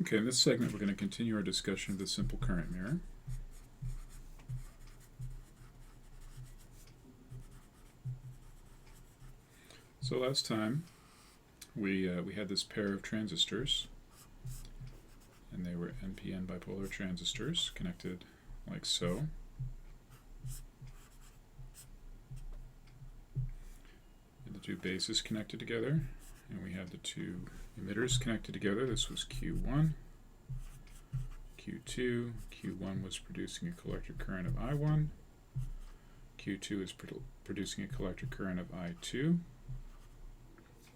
Okay, in this segment we're going to continue our discussion of the simple current mirror. So last time we had this pair of transistors, and they were NPN bipolar transistors connected like so. And the two bases connected together, and we had the two emitters connected together. This was Q1, Q2. Q1 was producing a collector current of I1. Q2 is producing a collector current of I2.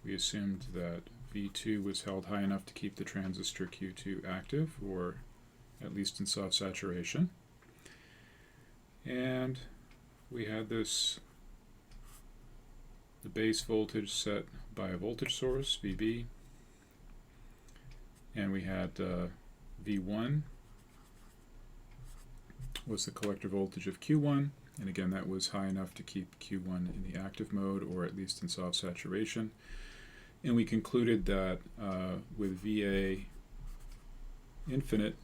We assumed that V2 was held high enough to keep the transistor Q2 active, or at least in soft saturation. And we had the base voltage set by a voltage source, VB, and we had V1 was the collector voltage of Q1, and again that was high enough to keep Q1 in the active mode, or at least in soft saturation. And we concluded that with VA infinite,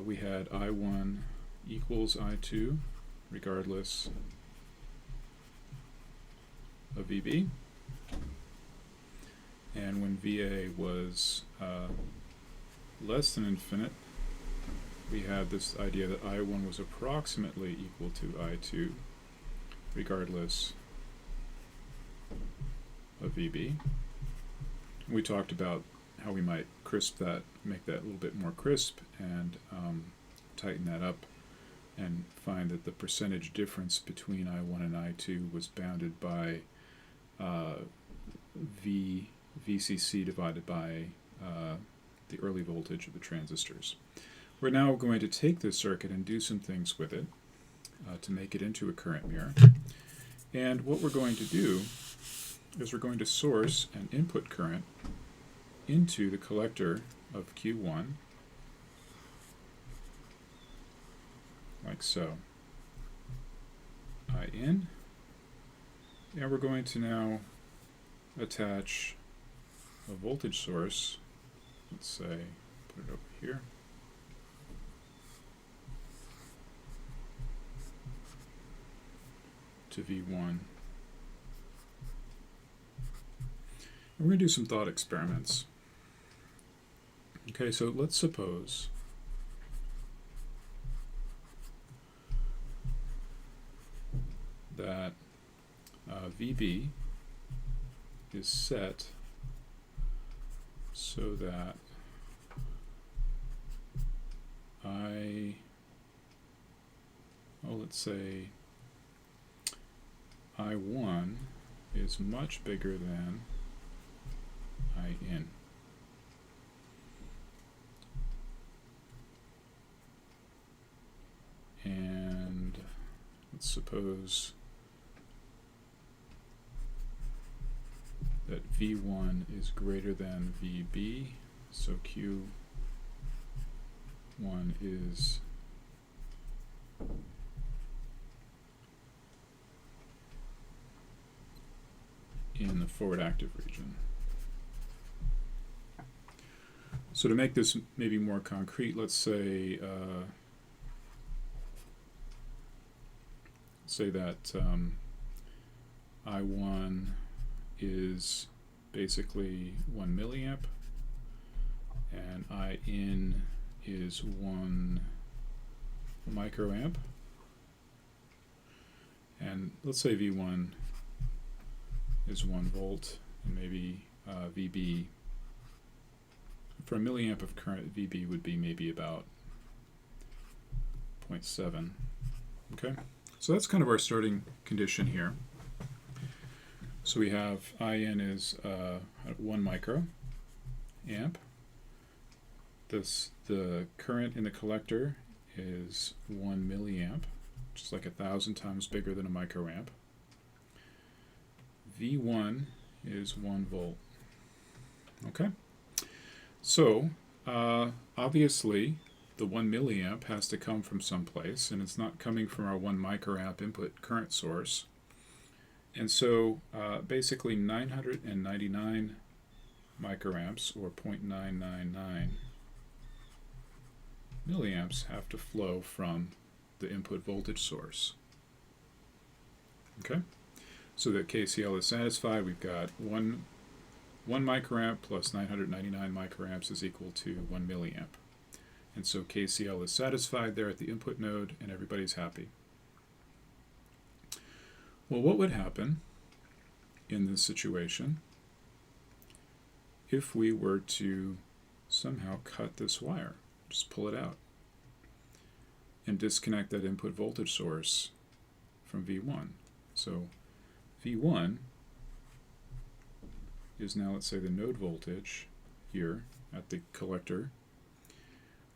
we had I1 equals I2 regardless of VB. And when VA was less than infinite, we had this idea that I1 was approximately equal to I2 regardless of VB. We talked about how we might crisp that, make that a little bit more crisp, and tighten that up, and find that the percentage difference between I1 and I2 was bounded by VCC divided by the early voltage of the transistors. We're now going to take this circuit and do some things with it to make it into a current mirror. And what we're going to do is we're going to source an input current into the collector of Q1, like so, I in, and we're going to now attach a voltage source, let's say, put it over here, to V1. And we're going to do some thought experiments. Okay, so let's suppose that VB is set so that let's say I1 is much bigger than I in. And let's suppose that V1 is greater than VB, so Q1 is in the forward active region. So to make this maybe more concrete, let's say that I1 is basically 1 milliamp and I in is 1 microamp, and let's say V1 is 1 volt, and maybe VB, for a milliamp of current, VB would be maybe about 0.7. Okay, so that's kind of our starting condition here. So we have IN is 1 microamp. The current in the collector is 1 milliamp, which is like 1,000 times bigger than a microamp. V1 is 1 volt. Okay, so obviously the 1 milliamp has to come from someplace, and it's not coming from our 1 microamp input current source. And so basically 999 microamps, or 0.999 milliamps, have to flow from the input voltage source. Okay? So that KCL is satisfied, we've got 1 microamp plus 999 microamps is equal to 1 milliamp. And so KCL is satisfied there at the input node, and everybody's happy. Well, what would happen in this situation if we were to somehow cut this wire, just pull it out, and disconnect that input voltage source from V1? So V1 is now, let's say, the node voltage here at the collector,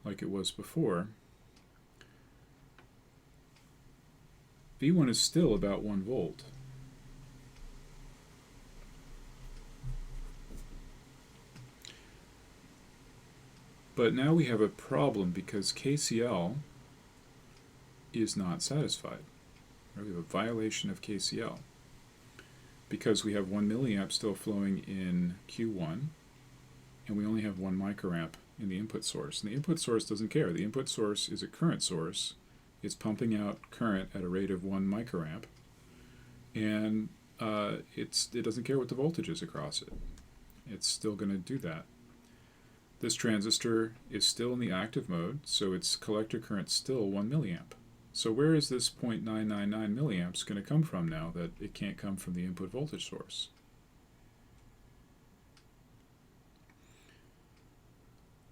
like it was before. V1 is still about 1 volt. But now we have a problem because KCL is not satisfied. We have a violation of KCL because we have 1 milliamp still flowing in Q1, and we only have 1 microamp in the input source. And the input source doesn't care. The input source is a current source. It's pumping out current at a rate of 1 microamp, and it doesn't care what the voltage is across it. It's still going to do that. This transistor is still in the active mode, so its collector current is still 1 milliamp. So where is this 0.999 milliamps going to come from now that it can't come from the input voltage source?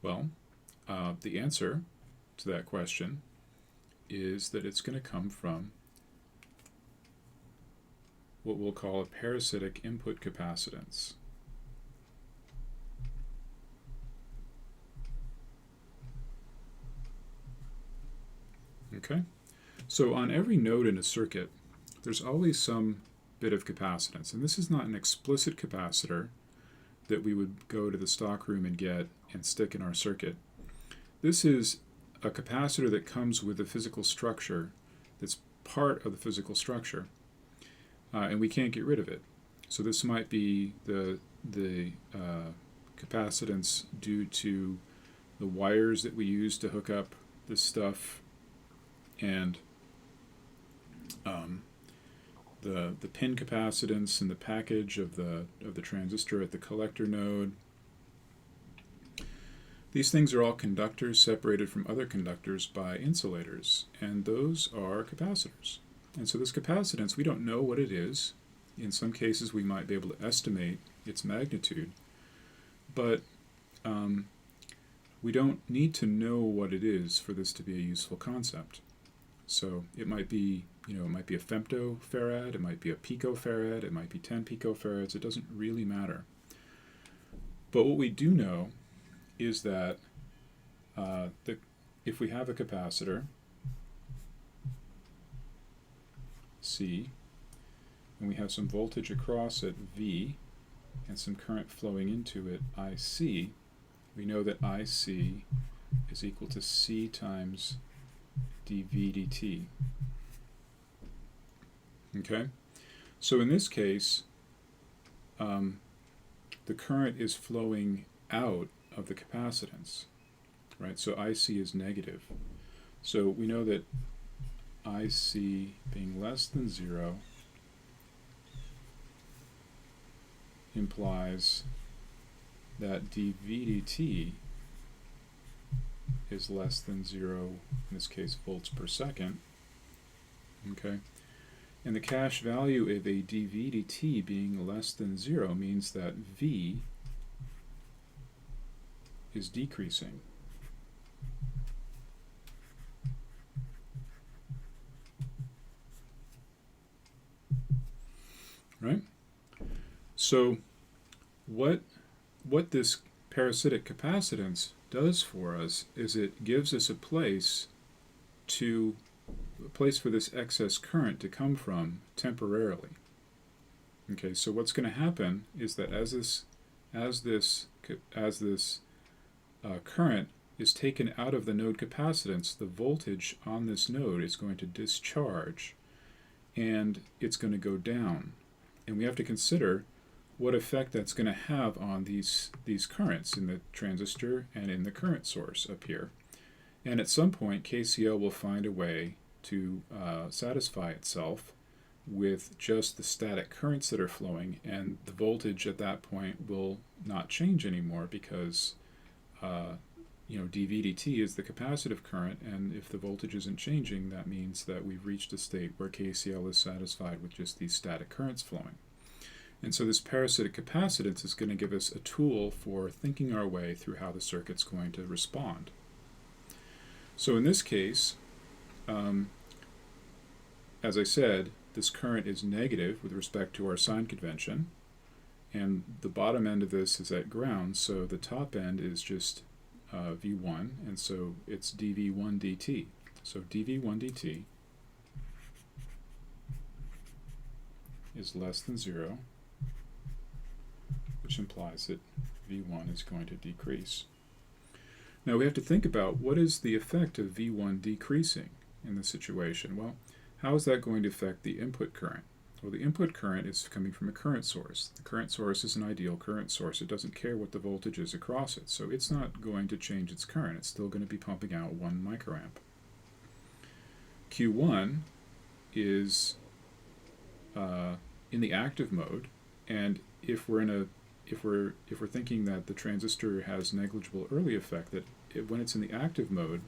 Well, the answer to that question is that it's going to come from what we'll call a parasitic input capacitance. Okay? So on every node in a circuit, there's always some bit of capacitance. And this is not an explicit capacitor that we would go to the stock room and get and stick in our circuit. This is a capacitor that comes with the physical structure, that's part of the physical structure, and we can't get rid of it. So this might be the capacitance due to the wires that we use to hook up this stuff, and the pin capacitance and the package of the transistor at the collector node. These things are all conductors separated from other conductors by insulators, and those are capacitors. And so this capacitance, we don't know what it is. In some cases we might be able to estimate its magnitude, but we don't need to know what it is for this to be a useful concept. So it might be, it might be a femtofarad, it might be a picofarad, it might be 10 picofarads, it doesn't really matter. But what we do know is that if we have a capacitor, C, and we have some voltage across it, V, and some current flowing into it, IC, we know that IC is equal to C times dV dt. Okay? So in this case, the current is flowing out of the capacitance, right? So IC is negative. So we know that IC being less than 0 implies that dV dt is less than 0, in this case volts per second. Okay? And the cache value of a dV dt being less than 0 means that V is decreasing. Right? So what this parasitic capacitance does for us is it gives us a place for this excess current to come from temporarily. Okay, so what's going to happen is that as this current is taken out of the node capacitance, the voltage on this node is going to discharge, and it's going to go down. And we have to consider what effect that's going to have on these currents in the transistor and in the current source up here. And at some point, KCL will find a way to satisfy itself with just the static currents that are flowing, and the voltage at that point will not change anymore because dV dt is the capacitive current, and if the voltage isn't changing, that means that we've reached a state where KCL is satisfied with just these static currents flowing. And so this parasitic capacitance is going to give us a tool for thinking our way through how the circuit's going to respond. So in this case, as I said, this current is negative with respect to our sign convention, and the bottom end of this is at ground, so the top end is just V1, and so it's dV1 dt. So dV1 dt is less than 0, which implies that V1 is going to decrease. Now we have to think about what is the effect of V1 decreasing in this situation. Well, how is that going to affect the input current? Well, the input current is coming from a current source. The current source is an ideal current source. It doesn't care what the voltage is across it, so it's not going to change its current. It's still going to be pumping out 1 microamp. Q1 is in the active mode, and if we're thinking that the transistor has negligible early effect, that when it's in the active mode,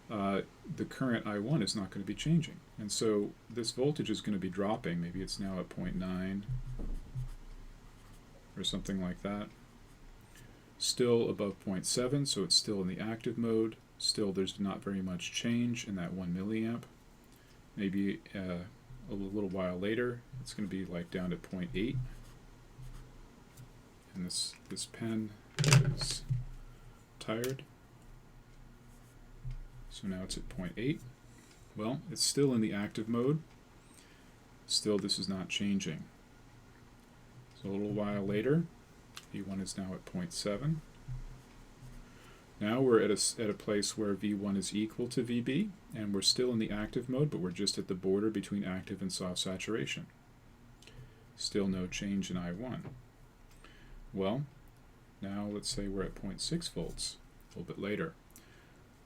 the current I1 is not going to be changing. And so this voltage is going to be dropping. Maybe it's now at 0.9 or something like that. Still above 0.7, so it's still in the active mode. Still, there's not very much change in that 1 milliamp. Maybe a little while later, it's going to be like down to 0.8. And this pen is tired. So now it's at 0.8. Well, it's still in the active mode. Still, this is not changing. So a little while later, V1 is now at 0.7. Now we're at a place where V1 is equal to VB, and we're still in the active mode, but we're just at the border between active and soft saturation. Still no change in I1. Well, now let's say we're at 0.6 volts, a little bit later.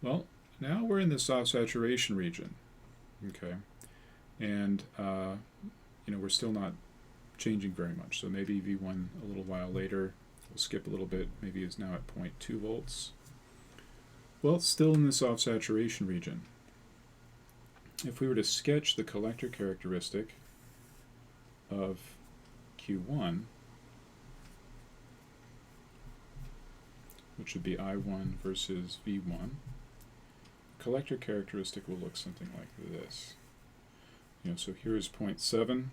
Well, now we're in the soft saturation region, okay, and we're still not changing very much. So maybe V1 a little while later, we'll skip a little bit, maybe is now at 0.2 volts. Well, it's still in the soft saturation region. If we were to sketch the collector characteristic of Q1, which would be I1 versus V1, collector characteristic will look something like this. So here's 0.7.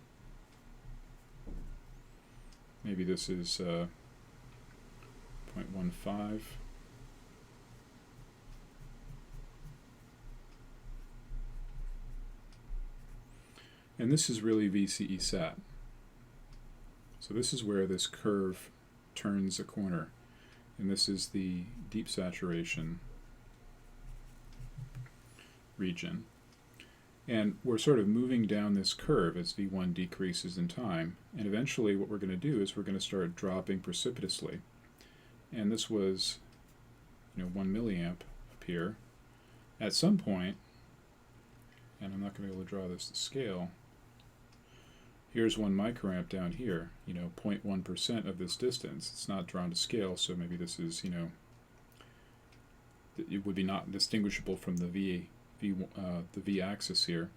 Maybe this is 0.15. And this is really VCE sat. So this is where this curve turns a corner. And this is the deep saturation region. And we're sort of moving down this curve as V1 decreases in time. And eventually what we're going to do is we're going to start dropping precipitously. And this was 1 milliamp up here. At some point, and I'm not going to be able to draw this to scale, here's 1 microamp down here, 0.1% of this distance. It's not drawn to scale, so maybe this is, it would be not distinguishable from the V axis here.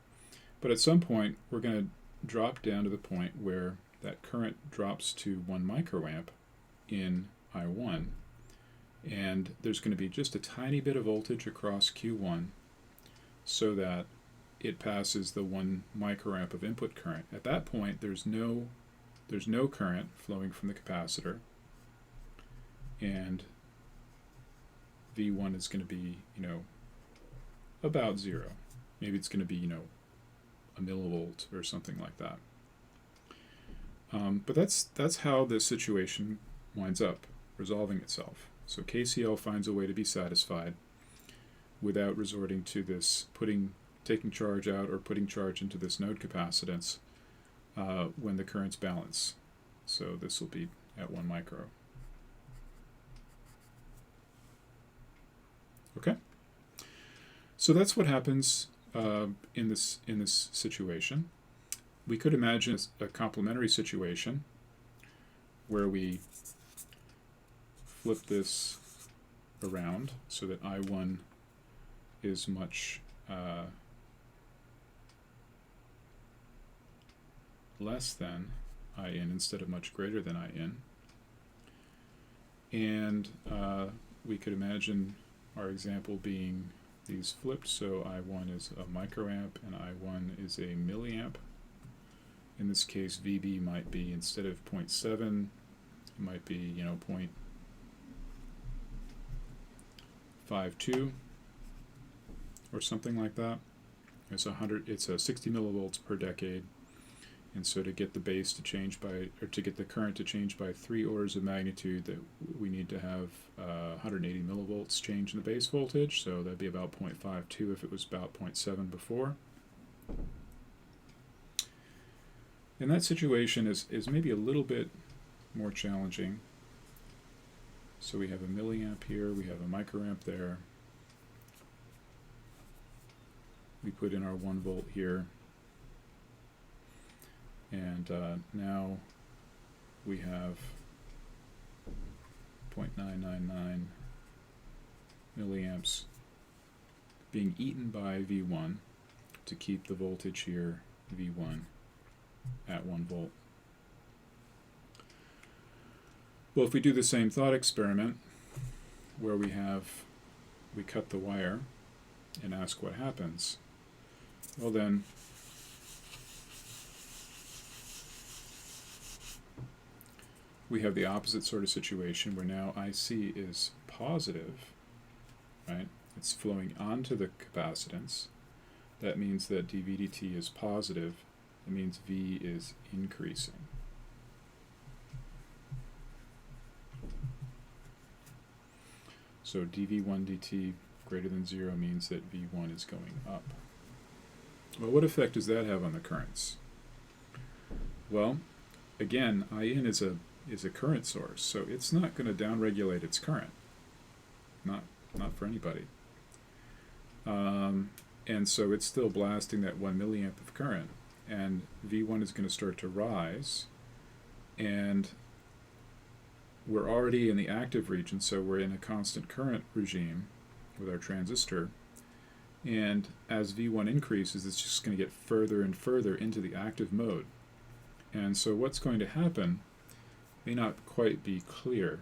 But at some point, we're going to drop down to the point where that current drops to 1 microamp in I1, and there's going to be just a tiny bit of voltage across Q1 so that it passes the 1 microamp of input current. At that point, there's no current flowing from the capacitor, and V1 is going to be, about 0. Maybe it's going to be, a millivolt or something like that. But that's how this situation winds up resolving itself. So KCL finds a way to be satisfied without resorting to this taking charge out or putting charge into this node capacitance when the currents balance. So this will be at 1 micro. Okay? So that's what happens in this situation. We could imagine a complementary situation where we flip this around so that I1 is much less than In instead of much greater than In. And we could imagine our example being these flipped, so I1 is a microamp and I1 is a milliamp. In this case, VB might be, instead of 0.7, it might be, 0.52 or something like that. It's 60 millivolts per decade. And so to get the base to change by, or to get the current to change by 3 orders of magnitude, that we need to have 180 millivolts change in the base voltage. So that'd be about 0.52 if it was about 0.7 before. And that situation is maybe a little bit more challenging. So we have a milliamp here, we have a microamp there. We put in our 1 volt here. And now we have 0.999 milliamps being eaten by V1 to keep the voltage here, V1, at 1 volt. Well, if we do the same thought experiment where we cut the wire and ask what happens, well then, we have the opposite sort of situation where now IC is positive, right? It's flowing onto the capacitance. That means that dV/dt is positive. It means V is increasing. So dV1dt greater than 0 means that V1 is going up. Well, what effect does that have on the currents? Well, again, In is a current source, so it's not going to downregulate its current. Not for anybody. And so it's still blasting that 1 milliamp of current, and V1 is going to start to rise, and we're already in the active region, so we're in a constant current regime with our transistor, and as V1 increases, it's just going to get further and further into the active mode. And so what's going to happen may not quite be clear,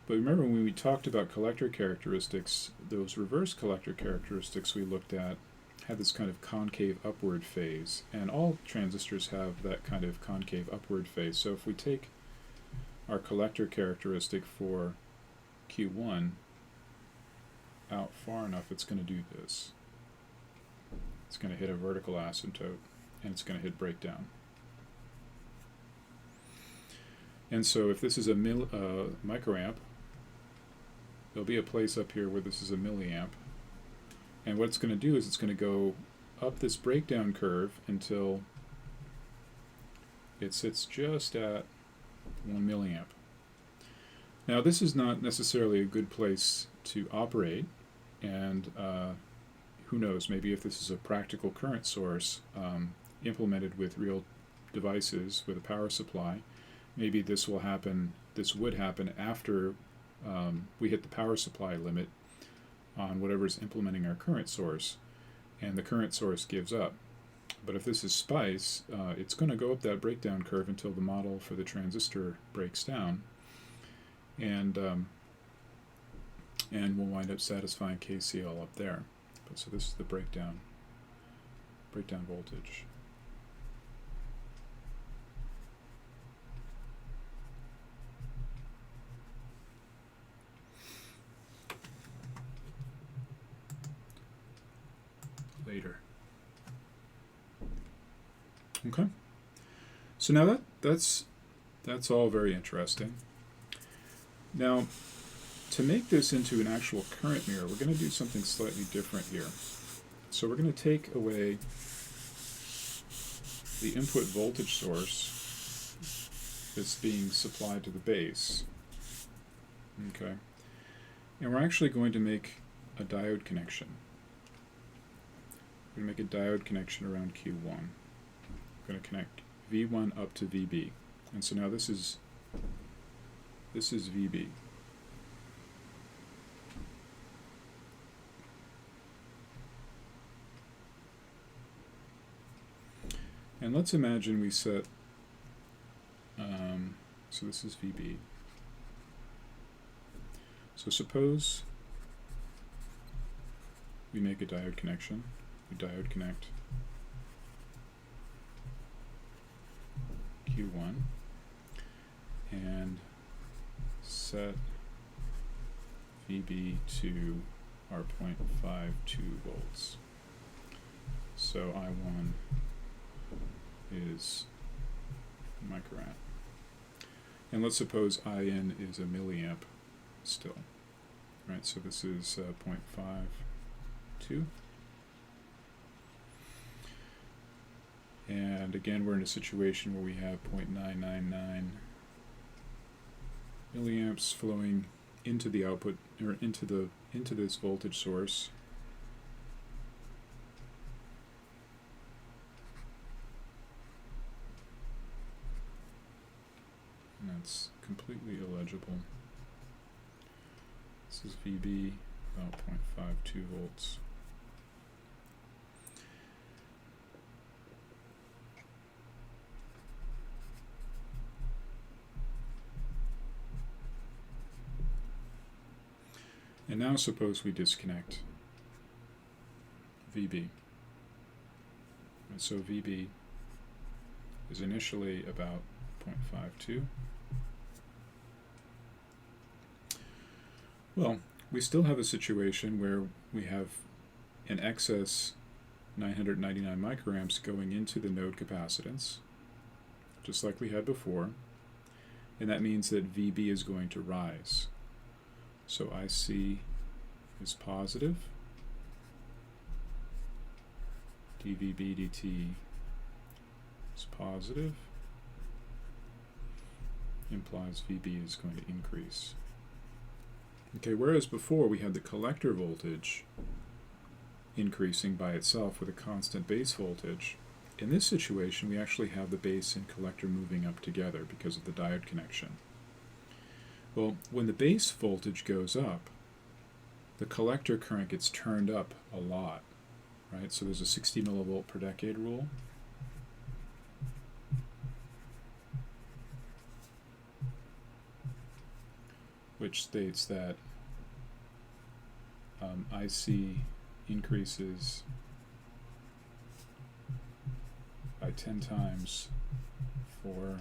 but remember when we talked about collector characteristics, those reverse collector characteristics we looked at had this kind of concave upward phase, and all transistors have that kind of concave upward phase. So if we take our collector characteristic for Q1 out far enough, it's going to do this. It's going to hit a vertical asymptote, and it's going to hit breakdown. And so if this is a microamp, there'll be a place up here where this is a milliamp. And what it's going to do is it's going to go up this breakdown curve until it sits just at 1 milliamp. Now this is not necessarily a good place to operate, and who knows, maybe if this is a practical current source implemented with real devices with a power supply, maybe this would happen after we hit the power supply limit on whatever's implementing our current source, and the current source gives up. But if this is SPICE, it's going to go up that breakdown curve until the model for the transistor breaks down, and we'll wind up satisfying KCL up there. So this is the breakdown voltage. Later. Okay. So now that's all very interesting. Now, to make this into an actual current mirror, we're going to do something slightly different here. So we're going to take away the input voltage source is being supplied to the base. Okay. And we're actually going to make a diode connection. We're going to make a diode connection around Q1. We're going to connect V1 up to VB. And so now this is VB. And let's imagine we set, so this is VB. So suppose we make a diode connection. We diode connect Q1 and set VB to our 0.52 volts. So I1 is microamp. And let's suppose IN is a milliamp still. Right, so this is 0.52. And again, we're in a situation where we have 0.999 milliamps flowing into the output, or into this voltage source. And that's completely illegible. This is VB, about 0.52 volts. And now suppose we disconnect VB. And so VB is initially about 0.52. Well, we still have a situation where we have an excess 999 microamps going into the node capacitance, just like we had before, and that means that VB is going to rise. So IC is positive, dVB dt is positive, implies VB is going to increase. Okay, whereas before we had the collector voltage increasing by itself with a constant base voltage, in this situation we actually have the base and collector moving up together because of the diode connection. Well, when the base voltage goes up, the collector current gets turned up a lot, right? So there's a 60 millivolt per decade rule. Which states that IC increases by 10 times for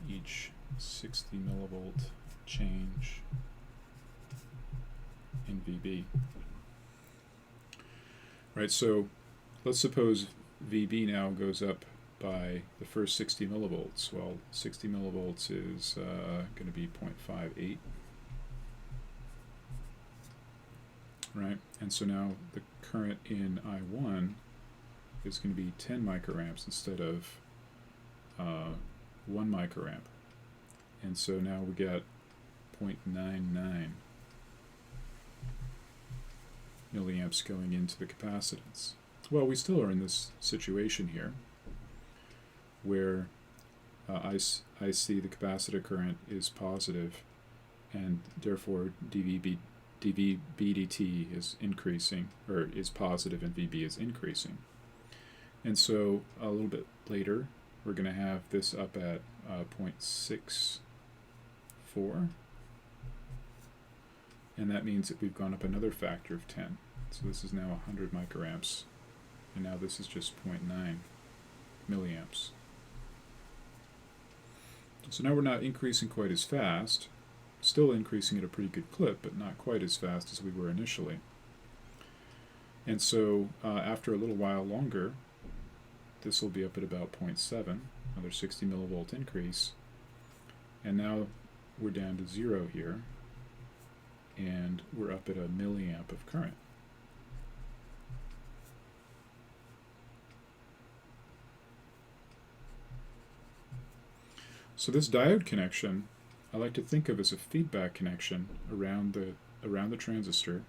each 60 millivolt change in VB. Right, so let's suppose VB now goes up by the first 60 millivolts. Well, 60 millivolts is going to be 0.58. Right, and so now the current in I1 is going to be 10 microamps instead of 1 microamp. And so now we get 0.99 milliamps going into the capacitance. Well, we still are in this situation here where I see the capacitor current is positive, and therefore dVB dt is increasing, or is positive, and VB is increasing. And so a little bit later, we're going to have this up at 0.64, and that means that we've gone up another factor of 10. So this is now 100 microamps, and now this is just 0.9 milliamps. So now we're not increasing quite as fast, still increasing at a pretty good clip, but not quite as fast as we were initially. And so after a little while longer, this will be up at about 0.7, another 60 millivolt increase, and now we're down to 0 here, and we're up at a milliamp of current. So this diode connection, I like to think of as a feedback connection around the transistor,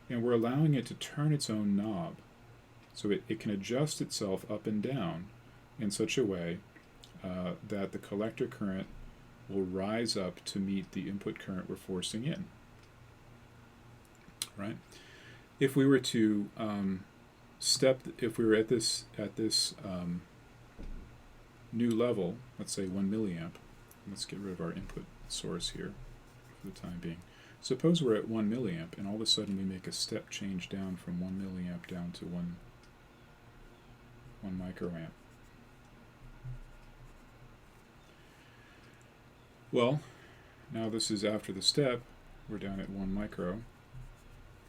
and we're allowing it to turn its own knob. So it can adjust itself up and down in such a way that the collector current will rise up to meet the input current we're forcing in. Right? If we were to if we were at this new level, let's say 1 milliamp, let's get rid of our input source here for the time being. Suppose we're at 1 milliamp and all of a sudden we make a step change down from 1 milliamp down to 1 microamp. Well, now this is after the step. We're down at 1 micro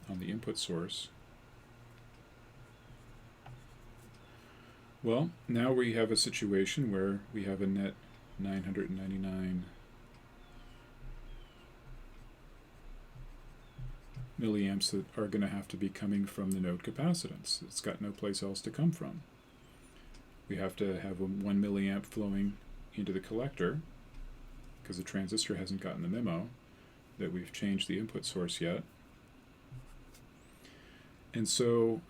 on the input source. Well, now we have a situation where we have a net 999 milliamps that are going to have to be coming from the node capacitance. It's got no place else to come from. We have to have a 1 milliamp flowing into the collector because the transistor hasn't gotten the memo that we've changed the input source yet. And so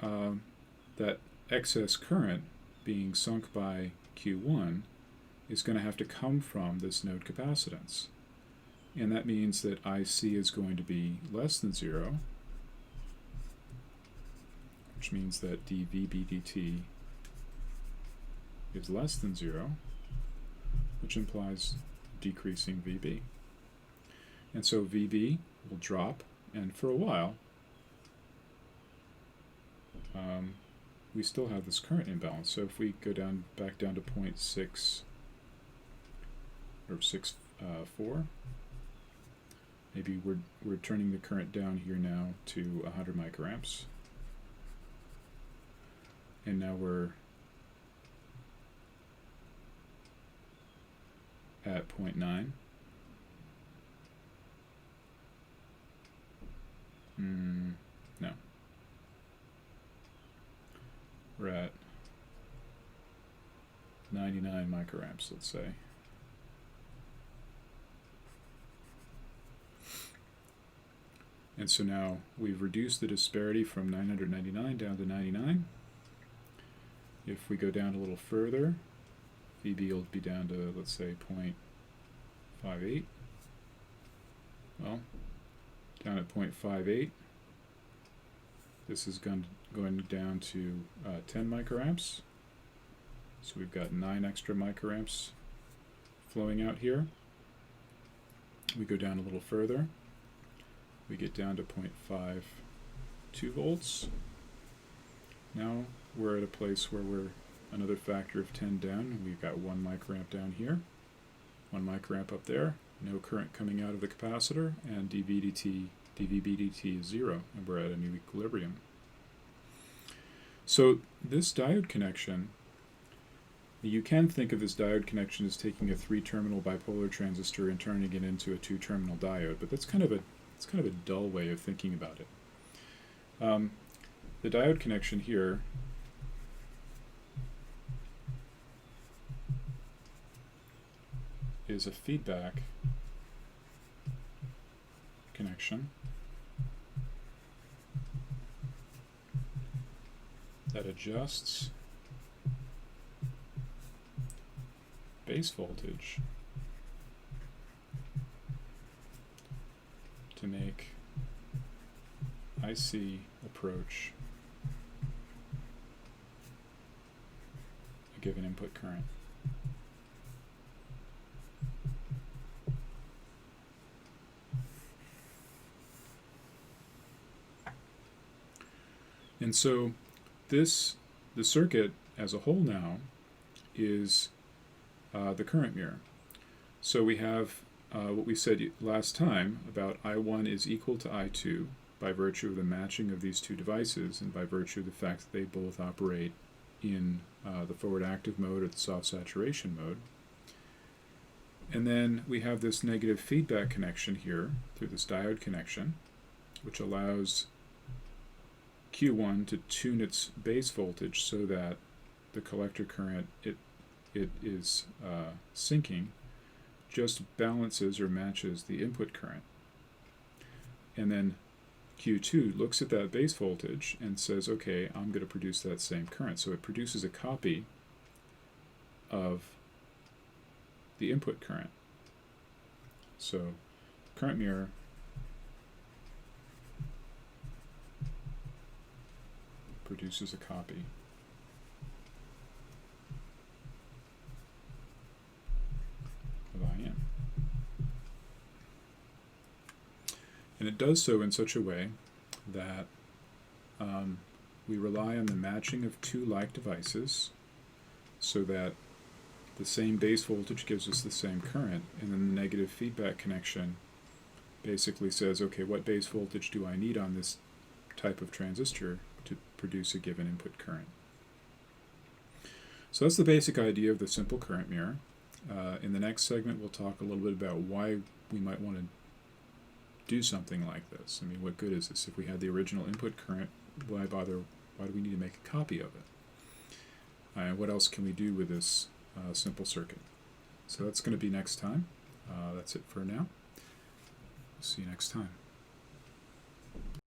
that excess current being sunk by Q1 is going to have to come from this node capacitance. And that means that IC is going to be less than 0, which means that dV by dt is less than 0, which implies decreasing VB. And so VB will drop, and for a while, we still have this current imbalance. So if we go back down to 0.6 or 6.4, maybe we're turning the current down here now to 100 microamps, and now we're at 0.9. No. We're at 99 microamps, let's say. And so now we've reduced the disparity from 999 down to 99. If we go down a little further, VB will be down to, let's say, 0.58. Well, down at 0.58, this is going down to 10 microamps. So we've got 9 extra microamps flowing out here. We go down a little further. We get down to 0.52 volts. Now we're at a place where we're another factor of 10 down. We've got 1 microamp down here, 1 microamp up there, no current coming out of the capacitor, and dV by dt is 0, and we're at a new equilibrium. So this diode connection, you can think of this diode connection as taking a 3-terminal bipolar transistor and turning it into a 2-terminal diode, but that's kind of a dull way of thinking about it. The diode connection here is a feedback connection that adjusts base voltage to make IC approach a given input current. And so the circuit as a whole now is the current mirror. So we have what we said last time about I1 is equal to I2 by virtue of the matching of these two devices and by virtue of the fact that they both operate in the forward active mode or the soft saturation mode. And then we have this negative feedback connection here through this diode connection, which allows Q1 to tune its base voltage so that the collector current it is sinking just balances or matches the input current. And then Q2 looks at that base voltage and says, okay, I'm going to produce that same current. So it produces a copy of the input current. So current mirror produces a copy of IN. And it does so in such a way that we rely on the matching of two like devices so that the same base voltage gives us the same current, and then the negative feedback connection basically says, okay, what base voltage do I need on this type of transistor to produce a given input current? So that's the basic idea of the simple current mirror. In the next segment, we'll talk a little bit about why we might want to do something like this. I mean, what good is this? If we had the original input current, why bother? Why do we need to make a copy of it? And what else can we do with this simple circuit? So that's going to be next time. That's it for now. See you next time.